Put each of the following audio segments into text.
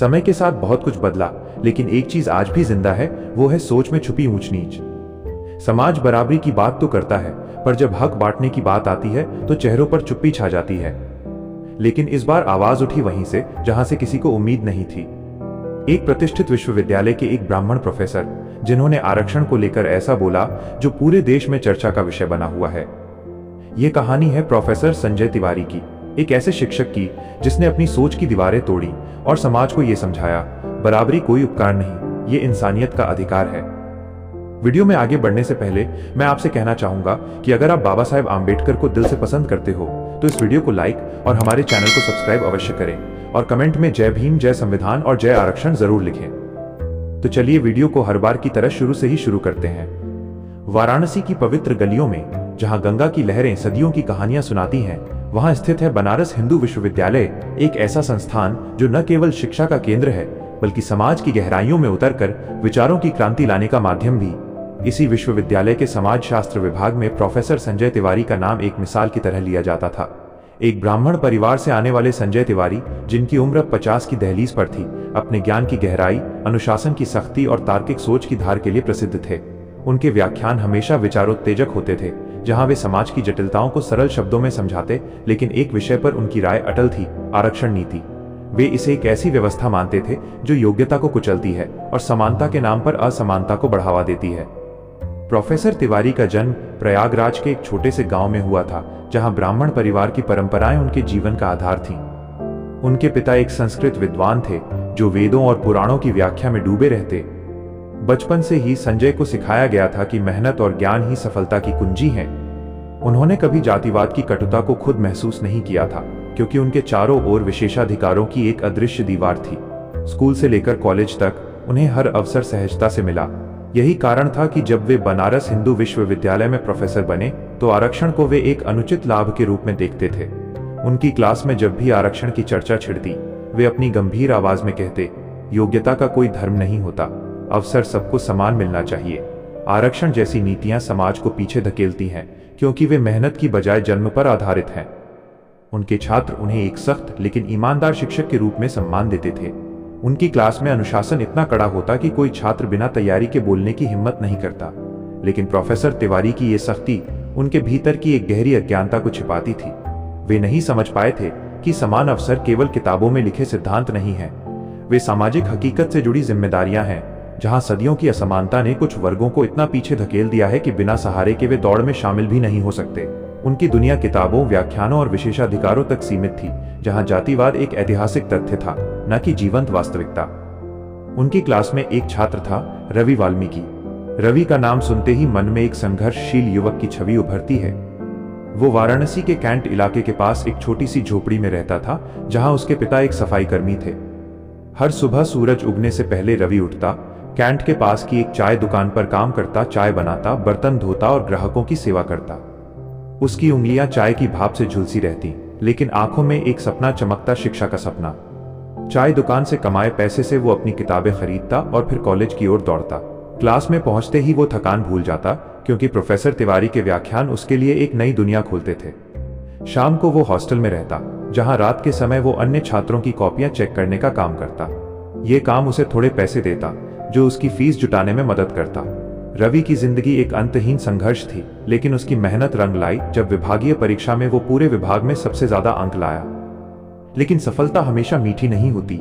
समय के साथ बहुत कुछ बदला, लेकिन एक चीज आज भी जिंदा है, वो है सोच में छुपी ऊंच नीच। समाज बराबरी की बात तो करता है, पर जब हक बांटने की बात आती है तो चेहरों पर चुप्पी छा जाती है। लेकिन इस बार आवाज उठी वहीं से जहां से किसी को उम्मीद नहीं थी। एक प्रतिष्ठित विश्वविद्यालय के एक ब्राह्मण प्रोफेसर, जिन्होंने आरक्षण को लेकर ऐसा बोला जो पूरे देश में चर्चा का विषय बना हुआ है। यह कहानी है प्रोफेसर संजय तिवारी की, एक ऐसे शिक्षक की जिसने अपनी सोच की दीवारें तोड़ी और समाज को यह समझाया, बराबरी कोई उपकार नहीं, ये इंसानियत का अधिकार है। वीडियो में आगे बढ़ने से पहले मैं आपसे कहना चाहूंगा कि अगर आप बाबा साहेब आम्बेडकर को दिल से पसंद करते हो तो इस वीडियो को लाइक और हमारे चैनल को सब्सक्राइब अवश्य करें और कमेंट में जय भीम, जय संविधान और जय आरक्षण जरूर लिखें। तो चलिए वीडियो को हर बार की तरह शुरू से ही शुरू करते हैं। वाराणसी की पवित्र गलियों में जहां गंगा की लहरें सदियों की कहानियां सुनाती हैं, वहां स्थित है बनारस हिंदू विश्वविद्यालय, एक ऐसा संस्थान जो न केवल शिक्षा का केंद्र है बल्कि समाज की गहराइयों में उतरकर विचारों की क्रांति लाने का माध्यम भी। इसी विश्वविद्यालय के समाजशास्त्र विभाग में प्रोफेसर संजय तिवारी का नाम एक मिसाल की तरह लिया जाता था। एक ब्राह्मण परिवार से आने वाले संजय तिवारी, जिनकी उम्र 50 की दहलीज पर थी, अपने ज्ञान की गहराई, अनुशासन की सख्ती और तार्किक सोच की धार के लिए प्रसिद्ध थे। उनके व्याख्यान हमेशा विचारोत्तेजक होते थे, जहां वे समाज की जटिलताओं को सरल शब्दों में समझाते, लेकिन एक विषय पर उनकी राय अटल थी, आरक्षण नीति। वे इसे एक ऐसी व्यवस्था मानते थे जो योग्यता को कुचलती है और समानता के नाम पर असमानता को बढ़ावा देती है। प्रोफेसर तिवारी का जन्म प्रयागराज के एक छोटे से गांव में हुआ था, जहां ब्राह्मण परिवार की परंपराएं उनके जीवन का आधार थीं। उनके पिता एक संस्कृत विद्वान थे जो वेदों और पुराणों की व्याख्या में डूबे रहते। बचपन से ही संजय को सिखाया गया था कि मेहनत और ज्ञान ही सफलता की कुंजी है। उन्होंने कभी जातिवाद की कटुता को खुद महसूस नहीं किया था, क्योंकि उनके चारों ओर विशेषाधिकारों की एक अदृश्य दीवार थी। स्कूल से लेकर कॉलेज तक उन्हें हर अवसर सहजता से मिला। यही कारण था कि जब वे बनारस हिंदू विश्वविद्यालय में प्रोफेसर बने तो आरक्षण को वे एक अनुचित लाभ के रूप में देखते थे। उनकी क्लास में जब भी आरक्षण की चर्चा छिड़ती, वे अपनी गंभीर आवाज में कहते, योग्यता का कोई धर्म नहीं होता, अवसर सबको समान मिलना चाहिए। आरक्षण जैसी नीतियां समाज को पीछे धकेलती हैं, क्योंकि वे मेहनत की बजाय जन्म पर आधारित हैं। उनके छात्र उन्हें एक सख्त लेकिन ईमानदार शिक्षक के रूप में सम्मान देते थे। उनकी क्लास में अनुशासन इतना कड़ा होता कि कोई छात्र बिना तैयारी के बोलने की हिम्मत नहीं करता। लेकिन प्रोफेसर तिवारी की ये सख्ती उनके भीतर की एक गहरी अज्ञानता को छिपाती थी। वे नहीं समझ पाए थे कि समान अवसर केवल किताबों में लिखे सिद्धांत नहीं है, वे सामाजिक हकीकत से जुड़ी जिम्मेदारियां हैं, जहां सदियों की असमानता ने कुछ वर्गों को इतना पीछे धकेल दिया है कि बिना सहारे के वे दौड़ में शामिल भी नहीं हो सकते। उनकी दुनिया किताबों, व्याख्यानों और विशेषाधिकारों तक सीमित थी, जहां जातिवाद एक ऐतिहासिक तथ्य था, न कि जीवंत वास्तविकता। उनकी क्लास में एक छात्र था, रवि वाल्मीकि। रवि का नाम सुनते ही मन में एक संघर्षशील युवक की छवि उभरती है। वो वाराणसी के कैंट इलाके के पास एक छोटी सी झोपड़ी में रहता था, जहां उसके पिता एक सफाई कर्मी थे। हर सुबह सूरज उगने से पहले रवि उठता, कैंट के पास की एक चाय दुकान पर काम करता, चाय बनाता, बर्तन धोता और ग्राहकों की सेवा करता। उसकी उंगलियां चाय की भाप से झुलसी रहती, लेकिन आंखों में एक सपना चमकता, शिक्षा का सपना। चाय दुकान से कमाए पैसे से वो अपनी किताबें खरीदता और फिर कॉलेज की ओर दौड़ता। क्लास में पहुंचते ही वो थकान भूल जाता, क्योंकि प्रोफेसर तिवारी के व्याख्यान उसके लिए एक नई दुनिया खोलते थे। शाम को वो हॉस्टल में रहता, जहां रात के समय वो अन्य छात्रों की कॉपियां चेक करने का काम करता। ये काम उसे थोड़े पैसे देता, जो उसकी फीस जुटाने में मदद करता। रवि की जिंदगी एक अंतहीन संघर्ष थी, लेकिन उसकी मेहनत रंग लाई जब विभागीय परीक्षा में वो पूरे विभाग में सबसे ज्यादा अंक लाया। लेकिन सफलता हमेशा मीठी नहीं होती।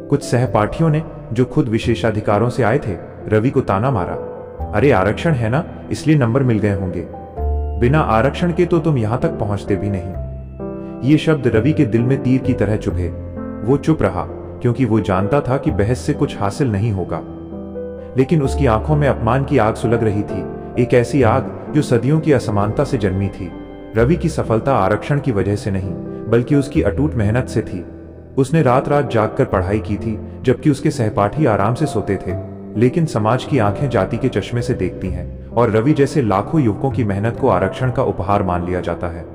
कुछ सहपाठियों ने, जो खुद विशेषाधिकारों से आए थे, रवि को ताना मारा, अरे आरक्षण है ना, इसलिए नंबर मिल गए होंगे, बिना आरक्षण के तो तुम यहां तक पहुंचते भी नहीं। ये शब्द रवि के दिल में तीर की तरह चुभे। वो चुप रहा, क्योंकि वो जानता था कि बहस से कुछ हासिल नहीं होगा। लेकिन उसकी आंखों में अपमान की आग सुलग रही थी, एक ऐसी आग जो सदियों की असमानता से जन्मी थी। रवि की सफलता आरक्षण की वजह से नहीं, बल्कि उसकी अटूट मेहनत से थी। उसने रात रात जागकर पढ़ाई की थी, जबकि उसके सहपाठी आराम से सोते थे। लेकिन समाज की आंखें जाति के चश्मे से देखती हैं, और रवि जैसे लाखों युवकों की मेहनत को आरक्षण का उपहार मान लिया जाता है।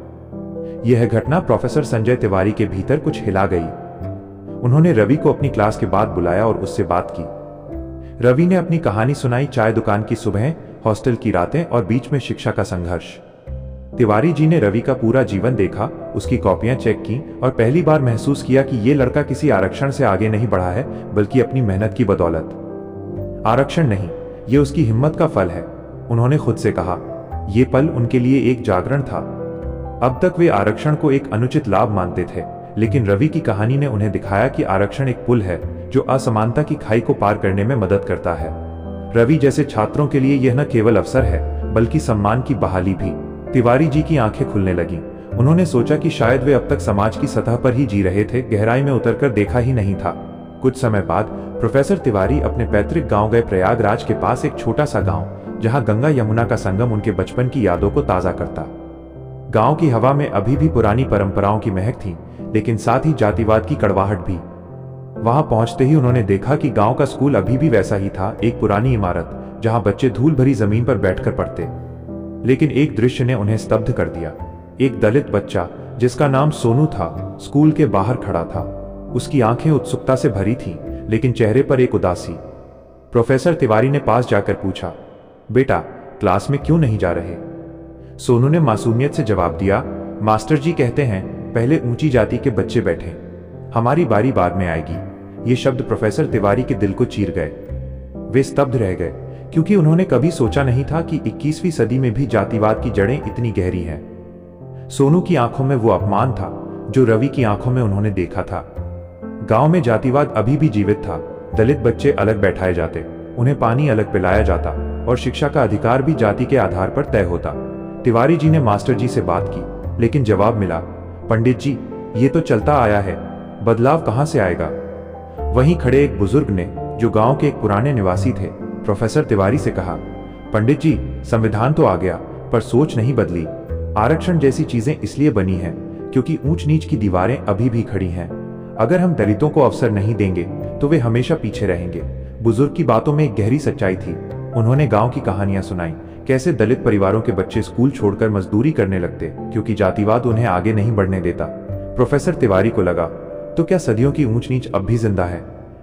यह घटना प्रोफेसर संजय तिवारी के भीतर कुछ हिला गई। उन्होंने रवि को अपनी क्लास के बाद बुलाया और उससे बात की। रवि ने अपनी कहानी सुनाई, चाय दुकान की सुबहें, हॉस्टल की रातें और बीच में शिक्षा का संघर्ष। तिवारी जी ने रवि का पूरा जीवन देखा, उसकी कॉपियां चेक की और पहली बार महसूस किया कि ये लड़का किसी आरक्षण से आगे नहीं बढ़ा है, बल्कि अपनी मेहनत की बदौलत। आरक्षण नहीं, ये उसकी हिम्मत का फल है, उन्होंने खुद से कहा। ये पल उनके लिए एक जागरण था। अब तक वे आरक्षण को एक अनुचित लाभ मानते थे, लेकिन रवि की कहानी ने उन्हें दिखाया कि आरक्षण एक पुल है जो असमानता की खाई को पार करने में मदद करता है। रवि जैसे छात्रों के लिए यह न केवल अवसर है, बल्कि सम्मान की बहाली भी। तिवारी जी की आंखें खुलने लगीं। उन्होंने सोचा कि शायद वे अब तक समाज की सतह पर ही जी रहे थे, गहराई में उतरकर देखा ही नहीं था। कुछ समय बाद प्रोफेसर तिवारी अपने पैतृक गांव गए, प्रयागराज के पास एक छोटा सा गांव, जहां गंगा यमुना का संगम उनके बचपन की यादों को ताजा करता। गांव की हवा में अभी भी पुरानी परंपराओं की महक थी, लेकिन साथ ही जातिवाद की कड़वाहट भी। वहां पहुंचते ही उन्होंने देखा कि गांव का स्कूल अभी भी वैसा ही था, एक पुरानी इमारत जहां बच्चे धूल भरी जमीन पर बैठकर पढ़ते। लेकिन एक दृश्य ने उन्हें स्तब्ध कर दिया। एक दलित बच्चा जिसका नाम सोनू था, स्कूल के बाहर खड़ा था। उसकी आंखें उत्सुकता से भरी थीं, लेकिन चेहरे पर एक उदासी। प्रोफेसर तिवारी ने पास जाकर पूछा, बेटा, क्लास में क्यों नहीं जा रहे? सोनू ने मासूमियत से जवाब दिया, मास्टर जी कहते हैं पहले ऊंची जाति के बच्चे बैठें, हमारी बारी बाद में आएगी। ये शब्द प्रोफेसर तिवारी के दिल को चीर गए। वे स्तब्ध रह गए, क्योंकि उन्होंने कभी सोचा नहीं था कि 21वीं सदी में भी जातिवाद की जड़ें इतनी गहरी हैं। सोनू की आंखों में वो अपमान था जो रवि की आंखों में उन्होंने देखा था। गांव में जातिवाद अभी भी जीवित था। दलित बच्चे अलग बैठाए जाते, उन्हें पानी अलग पिलाया जाता और शिक्षा का अधिकार भी जाति के आधार पर तय होता। तिवारी जी ने मास्टर जी से बात की, लेकिन जवाब मिला, पंडित जी, ये तो चलता आया है, बदलाव कहां से आएगा? वहीं खड़े एक बुजुर्ग ने, जो गांव के एक पुराने निवासी थे, प्रोफेसर तिवारी से कहा, पंडित जी, संविधान तो आ गया, पर सोच नहीं बदली। आरक्षण जैसी चीजें इसलिए बनी हैं क्योंकि ऊंच नीच की दीवारें अभी भी खड़ी हैं। अगर हम दलितों को अवसर नहीं देंगे तो वे हमेशा पीछे रहेंगे। बुजुर्ग की बातों में एक गहरी सच्चाई थी। उन्होंने गांव की कहानियां सुनाई, कैसे दलित परिवारों के बच्चे स्कूल छोड़कर मजदूरी करने लगते क्योंकि जातिवाद उन्हें आगे नहीं बढ़ने देता। प्रोफेसर तिवारी को लगा, तो क्या सदियों की ऊंच नीच अब भी जिंदा है?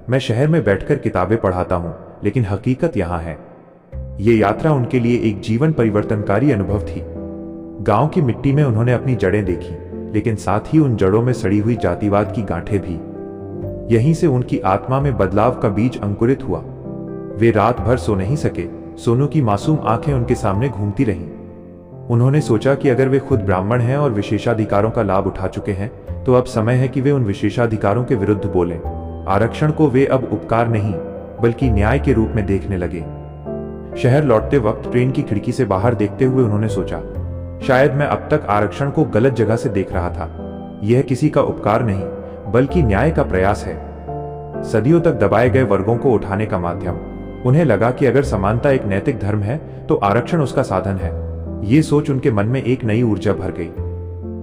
मैं शहर में बैठकर किताबें पढ़ाता हूं, लेकिन हकीकत यहां है। ये यात्रा उनके लिए एक जीवन परिवर्तनकारी अनुभव थी। गांव की मिट्टी में उन्होंने अपनी जड़ें देखी, लेकिन साथ ही उन जड़ों में सड़ी हुई जातिवाद की गांठें भी। यहीं से उनकी आत्मा में बदलाव का बीज अंकुरित हुआ। वे रात भर सो नहीं सके। सोनू की मासूम आंखें उनके सामने घूमती रहीं। उन्होंने सोचा कि अगर वे खुद ब्राह्मण हैं और विशेषाधिकारों का लाभ उठा चुके हैं, तो अब समय है कि वे उन विशेषाधिकारों के विरुद्ध बोलें। आरक्षण को वे अब उपकार नहीं, बल्कि न्याय के रूप में देखने लगे। शहर लौटते वक्त ट्रेन की खिड़की से बाहर देखते हुए उन्होंने सोचा, शायद मैं अब तक आरक्षण को गलत जगह से देख रहा था। यह किसी का उपकार नहीं, बल्कि न्याय का प्रयास है, सदियों तक दबाए गए वर्गों को उठाने का माध्यम। उन्हें लगा कि अगर समानता एक नैतिक धर्म है, तो आरक्षण उसका साधन है। ये सोच उनके मन में एक नई ऊर्जा भर गई।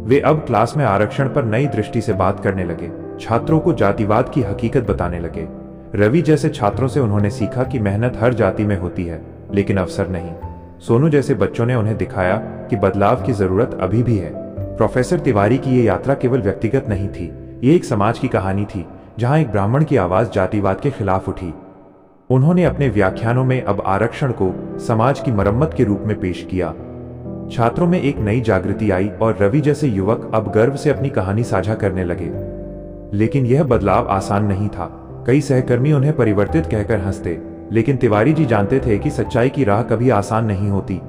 वे अब क्लास में आरक्षण पर नई दृष्टि से बात करने लगे, छात्रों को जातिवाद की हकीकत बताने लगे। रवि जैसे छात्रों से उन्होंने सीखा कि मेहनत हर जाति में होती है, लेकिन अवसर नहीं। सोनू जैसे बच्चों ने उन्हें दिखाया कि बदलाव की जरूरत अभी भी है। प्रोफेसर तिवारी की ये यात्रा केवल व्यक्तिगत नहीं थी, ये एक समाज की कहानी थी, जहां एक ब्राह्मण की आवाज जातिवाद के खिलाफ उठी। उन्होंने अपने व्याख्यानों में अब आरक्षण को समाज की मरम्मत के रूप में पेश किया। छात्रों में एक नई जागृति आई और रवि जैसे युवक अब गर्व से अपनी कहानी साझा करने लगे। लेकिन यह बदलाव आसान नहीं था। कई सहकर्मी उन्हें परिवर्तित कहकर हंसते, लेकिन तिवारी जी जानते थे कि सच्चाई की राह कभी आसान नहीं होती।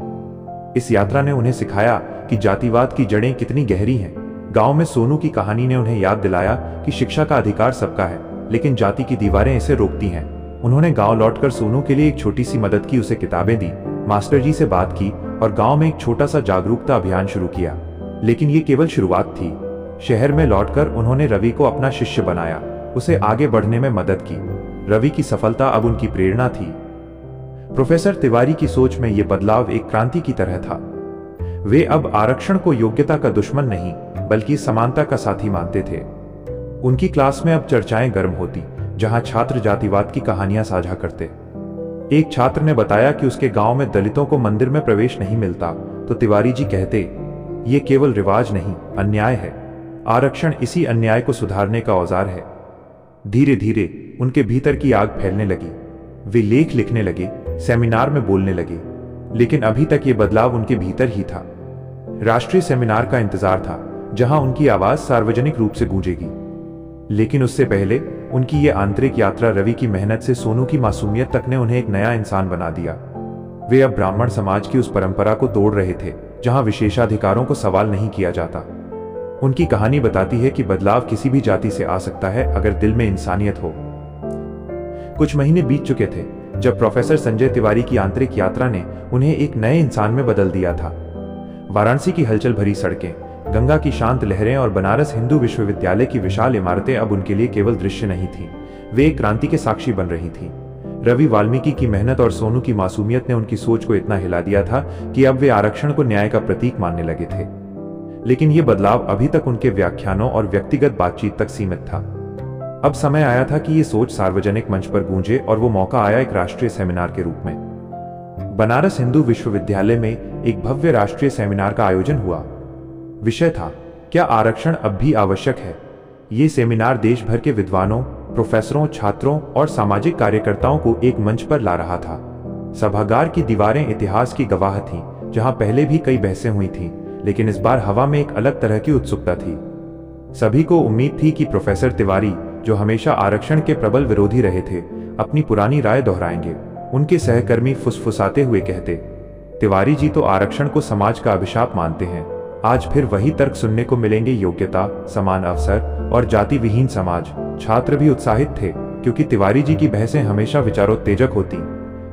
इस यात्रा ने उन्हें सिखाया कि जातिवाद की जड़ें कितनी गहरी हैं। गांव में सोनू की कहानी ने उन्हें याद दिलाया कि शिक्षा का अधिकार सबका है, लेकिन जाति की दीवारें इसे रोकती हैं। उन्होंने गांव लौटकर सोनू के लिए एक छोटी सी मदद की, उसे किताबें दी, मास्टर जी से बात की और गांव में एक छोटा सा जागरूकता अभियान शुरू किया। लेकिन ये केवल शुरुआत थी। शहर में लौटकर उन्होंने रवि को अपना शिष्य बनाया, उसे आगे बढ़ने में मदद की। रवि की सफलता अब उनकी प्रेरणा थी। प्रोफेसर तिवारी की सोच में यह बदलाव एक क्रांति की तरह था। वे अब आरक्षण को योग्यता का दुश्मन नहीं, बल्कि समानता का साथी मानते थे। उनकी क्लास में अब चर्चाएं गर्म होती, जहां छात्र जातिवाद की कहानियां साझा करते। एक छात्र ने बताया कि उसके गांव में दलितों को मंदिर में प्रवेश नहीं मिलता, तो तिवारी जी कहते, ये केवल रिवाज नहीं, अन्याय है। आरक्षण इसी अन्याय को सुधारने का औजार है। धीरे धीरे उनके भीतर की आग फैलने लगी। वे लेख लिखने लगे, सेमिनार में बोलने लगे, लेकिन अभी तक ये बदलाव उनके भीतर ही था। राष्ट्रीय सेमिनार का इंतजार था, जहां उनकी आवाज सार्वजनिक रूप से गूंजेगी। लेकिन उससे पहले उनकी ये आंतरिक यात्रा, रवि की मेहनत से सोनू की मासूमियत तक ने उन्हें एक नया इंसान बना दिया। वे अब ब्राह्मण समाज की उस परंपरा को तोड़ रहे थे जहां विशेषाधिकारों को सवाल नहीं किया जाता। उनकी कहानी बताती है कि बदलाव किसी भी जाति से आ सकता है अगर दिल में इंसानियत हो। कुछ महीने बीत चुके थे जब प्रोफेसर संजय तिवारी की आंतरिक यात्रा ने उन्हें एक नए इंसान में बदल दिया था। वाराणसी की हलचल भरी सड़कें, गंगा की शांत लहरें और बनारस हिंदू विश्वविद्यालय की विशाल इमारतें अब उनके लिए केवल दृश्य नहीं थीं, वे एक क्रांति के साक्षी बन रही थीं। रवि वाल्मीकि की मेहनत और सोनू की मासूमियत ने उनकी सोच को इतना हिला दिया था कि अब वे आरक्षण को न्याय का प्रतीक मानने लगे थे। लेकिन यह बदलाव अभी तक उनके व्याख्यानों और व्यक्तिगत बातचीत तक सीमित था। अब समय आया था कि ये सोच सार्वजनिक मंच पर गूंजे, और वो मौका आया एक राष्ट्रीय सेमिनार के रूप में। बनारस हिंदू विश्वविद्यालय में एक भव्य राष्ट्रीय सेमिनार का आयोजन हुआ। विषय था, क्या आरक्षण अब भी आवश्यक है। ये सेमिनार देश भर के विद्वानों, प्रोफेसरों, छात्रों और सामाजिक कार्यकर्ताओं को एक मंच पर ला रहा था। सभागार की दीवारें इतिहास की गवाह थीं, जहां पहले भी कई बहसें हुई थीं, लेकिन इस बार हवा में एक अलग तरह की उत्सुकता थी। सभी को उम्मीद थी कि प्रोफेसर तिवारी, जो हमेशा आरक्षण के प्रबल विरोधी रहे थे, अपनी पुरानी राय दोहराएंगे। उनके सहकर्मी फुसफुसाते हुए कहते, तिवारी जी तो आरक्षण को समाज का अभिशाप मानते हैं। आज फिर वही तर्क सुनने को मिलेंगे, योग्यता, समान अवसर और जाति विहीन समाज। छात्र भी उत्साहित थे, क्योंकि तिवारी जी की बहसें हमेशा विचारोत्तेजक होती।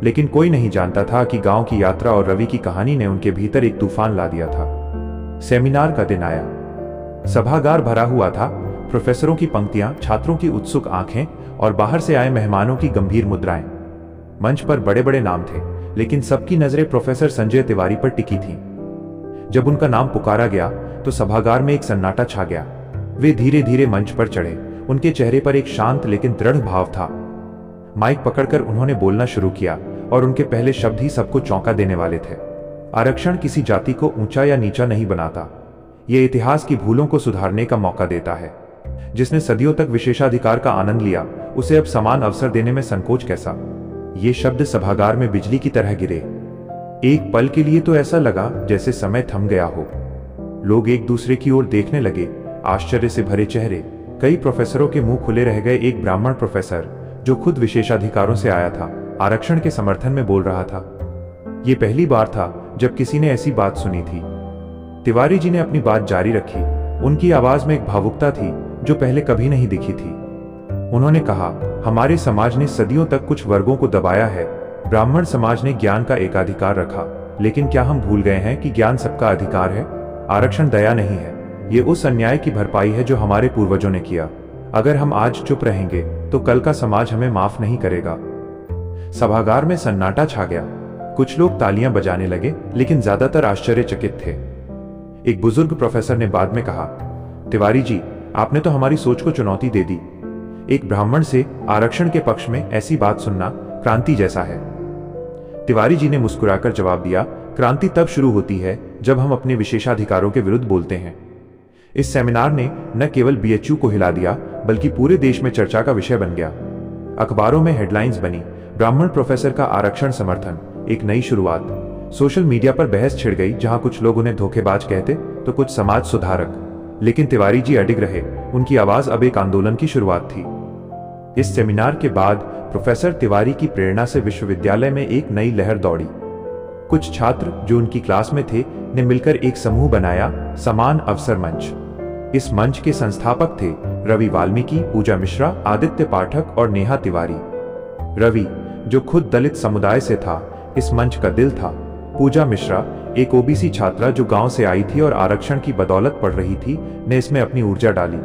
लेकिन कोई नहीं जानता था कि गांव की यात्रा और रवि की कहानी ने उनके भीतर एक तूफान ला दिया था। सेमिनार का दिन आया। सभागार भरा हुआ था, प्रोफेसरों की पंक्तियां, छात्रों की उत्सुक आंखें और बाहर से आए मेहमानों की गंभीर मुद्राएं। मंच पर बड़े बड़े नाम थे, लेकिन सबकी नजरें प्रोफेसर संजय तिवारी पर टिकी थीं। जब उनका नाम पुकारा गया तो सभागार में एक सन्नाटा छा गया। वे धीरे धीरे मंच पर चढ़े। उनके चेहरे पर एक शांत लेकिन दृढ़ भाव था। माइक पकड़कर उन्होंने बोलना शुरू किया, और उनके पहले शब्द ही सबको चौंका देने वाले थे। आरक्षण किसी जाति को ऊंचा या नीचा नहीं बनाता, ये इतिहास की भूलों को सुधारने का मौका देता है। जिसने सदियों तक विशेषाधिकार का आनंद लिया, उसे अब समान अवसर देने में संकोच कैसा। ये शब्द सभागार में बिजली की तरह गिरे। एक पल के लिए तो ऐसा लगा जैसे समय थम गया हो। लोग एक दूसरे की ओर देखने लगे, आश्चर्य से भरे चेहरे। कई प्रोफेसरों के मुंह खुले रह गए। एक ब्राह्मण प्रोफेसर, जो खुद विशेषाधिकारों से आया था, आरक्षण के समर्थन में बोल रहा था। यह पहली बार था जब किसी ने ऐसी बात सुनी थी। तिवारी जी ने अपनी बात जारी रखी। उनकी आवाज में एक भावुकता थी जो पहले कभी नहीं दिखी थी। उन्होंने कहा, हमारे समाज ने सदियों तक कुछ वर्गों को दबाया है। ब्राह्मण समाज ने ज्ञान का एकाधिकार रखा, लेकिन क्या हम भूल गए हैं कि ज्ञान सबका अधिकार है। आरक्षण दया नहीं है, ये उस अन्याय की भरपाई है जो हमारे पूर्वजों ने किया। अगर हम आज चुप रहेंगे तो कल का समाज हमें माफ नहीं करेगा। सभागार में सन्नाटा छा गया। कुछ लोग तालियां बजाने लगे, लेकिन ज्यादातर आश्चर्यचकित थे। एक बुजुर्ग प्रोफेसर ने बाद में कहा, तिवारी जी, आपने तो हमारी सोच को चुनौती दे दी। एक ब्राह्मण से आरक्षण के पक्ष में ऐसी बात सुनना क्रांति जैसा है। तिवारी जी ने मुस्कुराकर जवाब दिया, क्रांति तब शुरू होती है जब हम अपने विशेषाधिकारों के विरुद्ध बोलते हैं। इस सेमिनार ने न केवल बीएचयू को हिला दिया, बल्कि पूरे देश में चर्चा का विषय बन गया। अखबारों में हेडलाइंस बनी, ब्राह्मण प्रोफेसर का आरक्षण समर्थन, एक नई शुरुआत। सोशल मीडिया पर बहस छिड़ गई, जहां कुछ लोग उन्हें धोखेबाज कहते तो कुछ समाज सुधारक। लेकिन तिवारी जी अडिग रहे। उनकी आवाज अब एक आंदोलन की शुरुआत थी। इस सेमिनार के बाद प्रोफेसर तिवारी की प्रेरणा से विश्वविद्यालय में एक नई लहर दौड़ी। कुछ छात्र जो उनकी क्लास में थे ने मिलकर एक समूह बनाया, समान अवसर मंच। इस मंच के संस्थापक थे रवि वाल्मीकि, पूजा मिश्रा, आदित्य पाठक और नेहा तिवारी। रवि, जो खुद दलित समुदाय से था, इस मंच का दिल था। पूजा मिश्रा, एक ओबीसी छात्रा जो गांव से आई थी और आरक्षण की बदौलत पढ़ रही थी, ने इसमें अपनी ऊर्जा डाली।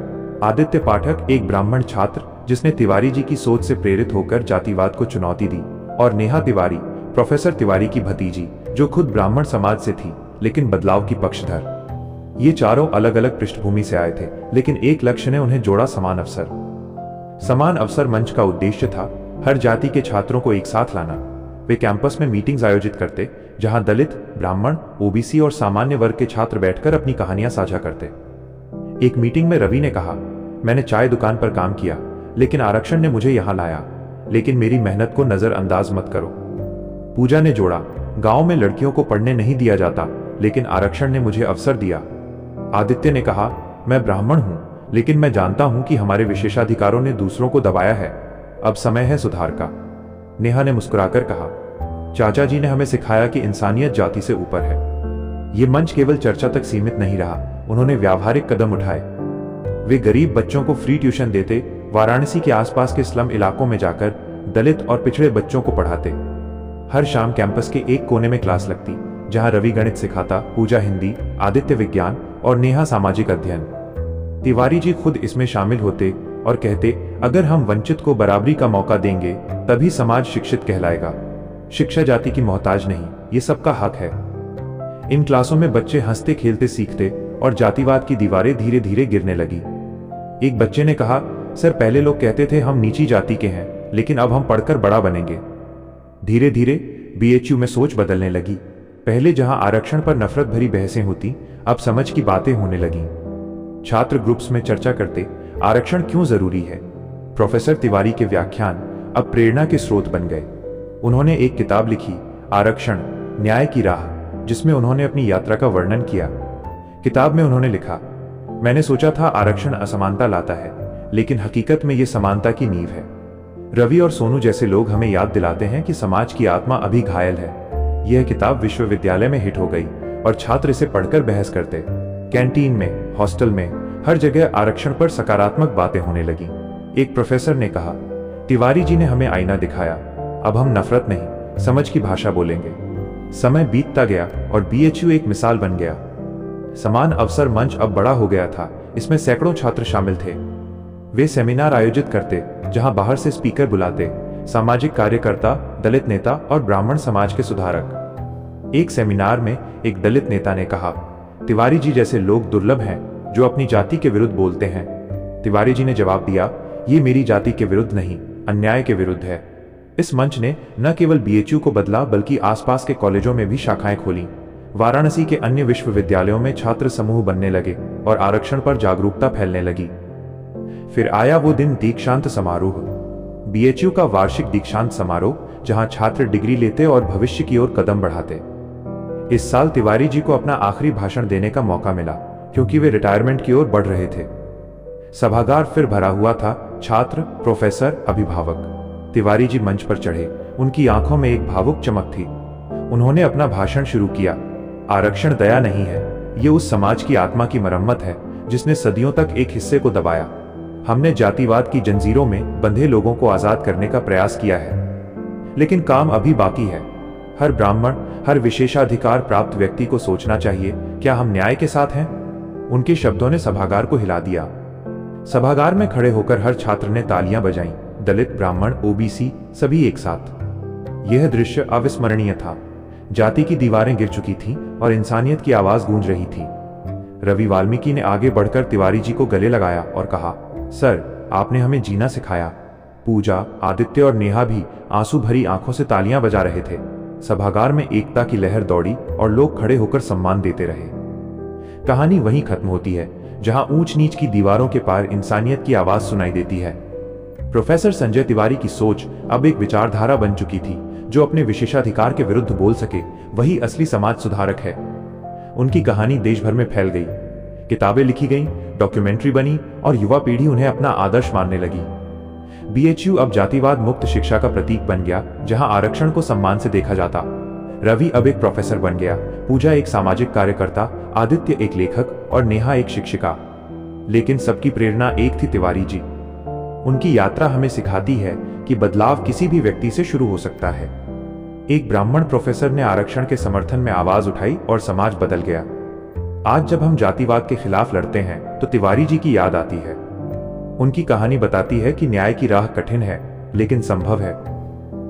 आदित्य पाठक, एक ब्राह्मण छात्र जिसने तिवारी जी की सोच से प्रेरित होकर जातिवाद को चुनौती दी। और नेहा तिवारी, प्रोफेसर तिवारी की भतीजी, जो खुद ब्राह्मण समाज से थी लेकिन बदलाव की पक्षधर। ये चारों अलग अलग पृष्ठभूमि से आए थे, लेकिन एक लक्ष्य ने उन्हें जोड़ा, समान अवसर। समान अवसर मंच का उद्देश्य था हर जाति के छात्रों को एक साथ लाना। वे कैंपस में मीटिंग्स आयोजित करते, जहां दलित, ब्राह्मण, ओबीसी और सामान्य वर्ग के छात्र बैठकर अपनी कहानियां साझा करते। एक मीटिंग में रवि ने कहा, मैंने चाय दुकान पर काम किया, लेकिन आरक्षण ने मुझे यहां लाया। लेकिन मेरी मेहनत को नजरअंदाज मत करो। पूजा ने जोड़ा, गांव में लड़कियों को पढ़ने नहीं दिया जाता, लेकिन आरक्षण ने मुझे अवसर दिया। आदित्य ने कहा, मैं ब्राह्मण हूं, लेकिन मैं जानता हूं कि हमारे विशेषाधिकारों ने दूसरों को दबाया है। अब समय है सुधार का। नेहा ने मुस्कुराकर कहा, चाचा जी ने हमें सिखाया कि इंसानियत जाति से ऊपर है। ये मंच केवल चर्चा तक सीमित नहीं रहा, उन्होंने व्यावहारिक कदम उठाए। वे गरीब बच्चों को फ्री ट्यूशन देते, वाराणसी के आसपास के स्लम इलाकों में जाकर दलित और पिछड़े बच्चों को पढ़ाते। हर शाम कैंपस के एक कोने में क्लास लगती, जहां रवि गणित सिखाता, पूजा हिंदी, आदित्य विज्ञान और नेहा सामाजिक अध्ययन। तिवारी जी खुद इसमें शामिल होते और कहते, अगर हम वंचित को बराबरी का मौका देंगे तभी समाज शिक्षित कहलाएगा। शिक्षा जाति की मोहताज नहीं, ये सबका हक है। इन क्लासों में बच्चे हंसते खेलते सीखते और जातिवाद की दीवारें धीरे धीरे गिरने लगी। एक बच्चे ने कहा, सर पहले लोग कहते थे हम नीची जाति के हैं, लेकिन अब हम पढ़कर बड़ा बनेंगे। धीरे धीरे बीएचयू में सोच बदलने लगी। पहले जहां आरक्षण पर नफरत भरी बहसें होती, अब समझ की बातें होने लगीं। छात्र ग्रुप्स में चर्चा करते, आरक्षण क्यों जरूरी है। प्रोफेसर तिवारी के व्याख्यान अब प्रेरणा के स्रोत बन गए। उन्होंने एक किताब लिखी, आरक्षण न्याय की राह, जिसमें उन्होंने अपनी यात्रा का वर्णन किया। किताब में उन्होंने लिखा, मैंने सोचा था आरक्षण असमानता लाता है, लेकिन हकीकत में यह समानता की नींव है। रवि और सोनू जैसे लोग हमें याद दिलाते हैं कि समाज की आत्मा अभी घायल है। यह किताब विश्वविद्यालय में हिट हो गई और छात्र इसे पढ़कर बहस करते। कैंटीन में, हॉस्टल में, हर जगह आरक्षण पर सकारात्मक बातें होने लगी। एक प्रोफेसर ने कहा, तिवारी जी ने हमें आईना दिखाया, अब हम नफरत नहीं, समझ की भाषा बोलेंगे। समय बीतता गया और बीएचयू एक मिसाल बन गया। समान अवसर मंच अब बड़ा हो गया था, इसमें सैकड़ों छात्र शामिल थे। वे सेमिनार आयोजित करते, जहां बाहर से स्पीकर बुलाते, सामाजिक कार्यकर्ता, दलित नेता और ब्राह्मण समाज के सुधारक। एक सेमिनार में एक दलित नेता ने कहा, तिवारी जी जैसे लोग दुर्लभ हैं जो अपनी जाति के विरुद्ध बोलते हैं। तिवारी जी ने जवाब दिया, ये मेरी जाति के विरुद्ध नहीं, अन्याय के विरुद्ध है। इस मंच ने न केवल बीएचयू को बदला, बल्कि आसपास के कॉलेजों में भी शाखाएं खोली। वाराणसी के अन्य विश्वविद्यालयों में छात्र समूह बनने लगे और आरक्षण पर जागरूकता फैलने लगी। फिर आया वो दिन, दीक्षांत समारोह। बीएचयू का वार्षिक दीक्षांत समारोह, जहां छात्र डिग्री लेते और भविष्य की ओर कदम बढ़ाते। इस साल तिवारी जी को अपना आखिरी भाषण देने का मौका मिला, क्योंकि वे रिटायरमेंट की ओर बढ़ रहे थे। सभागार फिर भरा हुआ था, छात्र, प्रोफेसर, अभिभावक। तिवारी जी मंच पर चढ़े, उनकी आंखों में एक भावुक चमक थी। उन्होंने अपना भाषण शुरू किया, आरक्षण दया नहीं है, ये उस समाज की आत्मा की मरम्मत है जिसने सदियों तक एक हिस्से को दबाया। हमने जातिवाद की जंजीरों में बंधे लोगों को आजाद करने का प्रयास किया है, लेकिन काम अभी बाकी है। हर ब्राह्मण, हर विशेषाधिकार प्राप्त व्यक्ति को सोचना चाहिए, क्या हम न्याय के साथ हैं? उनके शब्दों ने सभागार को हिला दिया। सभागार में खड़े होकर हर छात्र ने तालियां बजाईं, दलित, ब्राह्मण, ओबीसी, सभी एक साथ। यह दृश्य अविस्मरणीय था। जाति की दीवारें गिर चुकी थीं और इंसानियत की आवाज गूंज रही थी। रवि वाल्मीकि ने आगे बढ़कर तिवारी जी को गले लगाया और कहा, सर, आपने हमें जीना सिखाया। पूजा, आदित्य और नेहा भी आंसू भरी आंखों से तालियां बजा रहे थे। सभागार में एकता की लहर दौड़ी और लोग खड़े होकर सम्मान देते रहे। कहानी वहीं खत्म होती है जहां ऊंच नीच की दीवारों के पार इंसानियत की आवाज सुनाई देती है। प्रोफेसर संजय तिवारी की सोच अब एक विचारधारा बन चुकी थी। जो अपने विशेषाधिकार के विरुद्ध बोल सके, वही असली समाज सुधारक है। उनकी कहानी देश भर में फैल गई, किताबें लिखी गईं, डॉक्यूमेंट्री बनी और युवा पीढ़ी उन्हें अपना आदर्श मानने लगी। बीएचयू अब जातिवाद मुक्त शिक्षा का प्रतीक बन गया, जहां आरक्षण को सम्मान से देखा जाता। रवि अब एक प्रोफेसर बन गया, पूजा एक सामाजिक कार्यकर्ता, आदित्य एक लेखक और नेहा एक शिक्षिका। लेकिन सबकी प्रेरणा एक थी, तिवारी जी। उनकी यात्रा हमें सिखाती है कि बदलाव किसी भी व्यक्ति से शुरू हो सकता है। एक ब्राह्मण प्रोफेसर ने आरक्षण के समर्थन में आवाज उठाई और समाज बदल गया। आज जब हम जातिवाद के खिलाफ लड़ते हैं तो तिवारी जी की याद आती है। उनकी कहानी बताती है कि न्याय की राह कठिन है, लेकिन संभव है।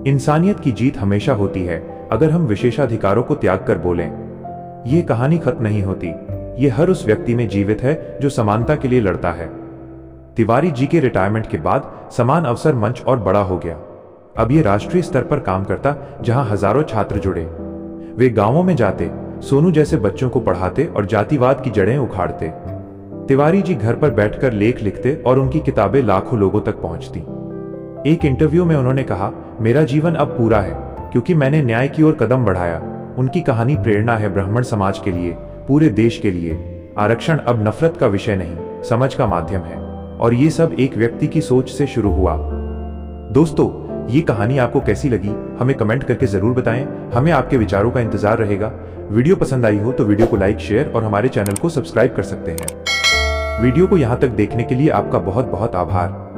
इंसानियत की जीत हमेशा होती है अगर हम विशेषाधिकारों को त्याग कर बोलें। यह कहानी खत्म नहीं होती, ये हर उस व्यक्ति में जीवित है जो समानता के लिए लड़ता है। तिवारी जी के रिटायरमेंट के बाद समान अवसर मंच और बड़ा हो गया। अब ये राष्ट्रीय स्तर पर काम करता, जहां हजारों छात्र जुड़े। वे गांवों में जाते, सोनू जैसे बच्चों को पढ़ाते और जातिवाद की जड़ें उखाड़ते। तिवारी जी घर पर बैठकर लेख लिखते और उनकी किताबें लाखों लोगों तक पहुंचती। एक इंटरव्यू में उन्होंने कहा, मेरा जीवन अब पूरा है क्योंकि मैंने न्याय की ओर कदम बढ़ाया। उनकी कहानी प्रेरणा है ब्राह्मण समाज के लिए, पूरे देश के लिए। आरक्षण अब नफरत का विषय नहीं, समझ का माध्यम है। और ये सब एक व्यक्ति की सोच से शुरू हुआ। दोस्तों, ये कहानी आपको कैसी लगी हमें कमेंट करके जरूर बताएं। हमें आपके विचारों का इंतजार रहेगा। वीडियो पसंद आई हो तो वीडियो को लाइक, शेयर और हमारे चैनल को सब्सक्राइब कर सकते हैं। वीडियो को यहाँ तक देखने के लिए आपका बहुत बहुत आभार।